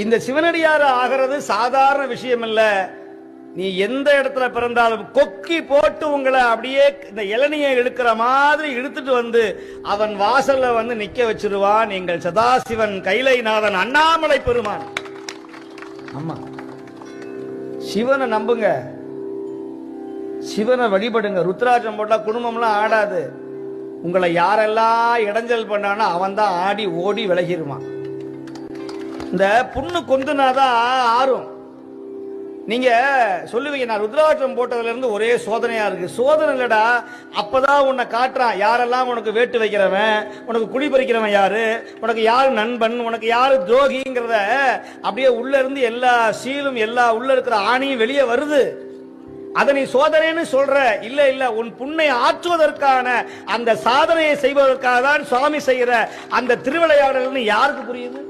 இந்த சிவனடியார் ஆகிறது சாதாரண விஷயம் இல்ல. நீ எந்த இடத்துல பிறந்தாலும் கொக்கி போட்டு உங்களை அப்படியே இந்த இளநியை இழுக்கிற மாதிரி இழுத்துட்டு வந்து அவன் வாசல்ல வந்து நிக்க வச்சிருவான். நீங்கள் சதாசிவன் கைலைநாதன் அண்ணாமலை பெருமான். ஆமா, சிவனை நம்புங்க, சிவனை வழிபடுங்க. ருத்ராட்சம் போட்டா குடும்பம்லாம் ஆடாது. உங்களை யாரெல்லாம் இடைஞ்சல் பண்ணானோ அவன் தான் ஆடி ஓடி விலகிருவான். இந்த புண்ணு கொந்துனாதான் ஆறும். நீங்க சொல்லுவீங்க, நான் ருத்ராட்சம் போட்டதுல இருந்து ஒரே சோதனையா இருக்கு. சோதனை இல்லடா, அப்பதான் உன்னை காட்டுறான் யாரெல்லாம் உனக்கு வேட்டு வைக்கிறவன், உனக்கு குடி பறிக்கிறவன் யாரு, உனக்கு யாரு நண்பன், உனக்கு யாரு துரோகிங்கிறத அப்படியே உள்ள இருந்து எல்லா சீலும் எல்லா உள்ள இருக்கிற ஆணியும் வெளியே வருது. அதை நீ சோதனைன்னு சொல்ற. இல்ல இல்ல, உன் புண்ணை ஆற்றுவதற்கான அந்த சாதனையை செய்வதற்காக தான் சுவாமி செய்யற அந்த திருவிளையாடல்னு யாருக்கு புரியுது?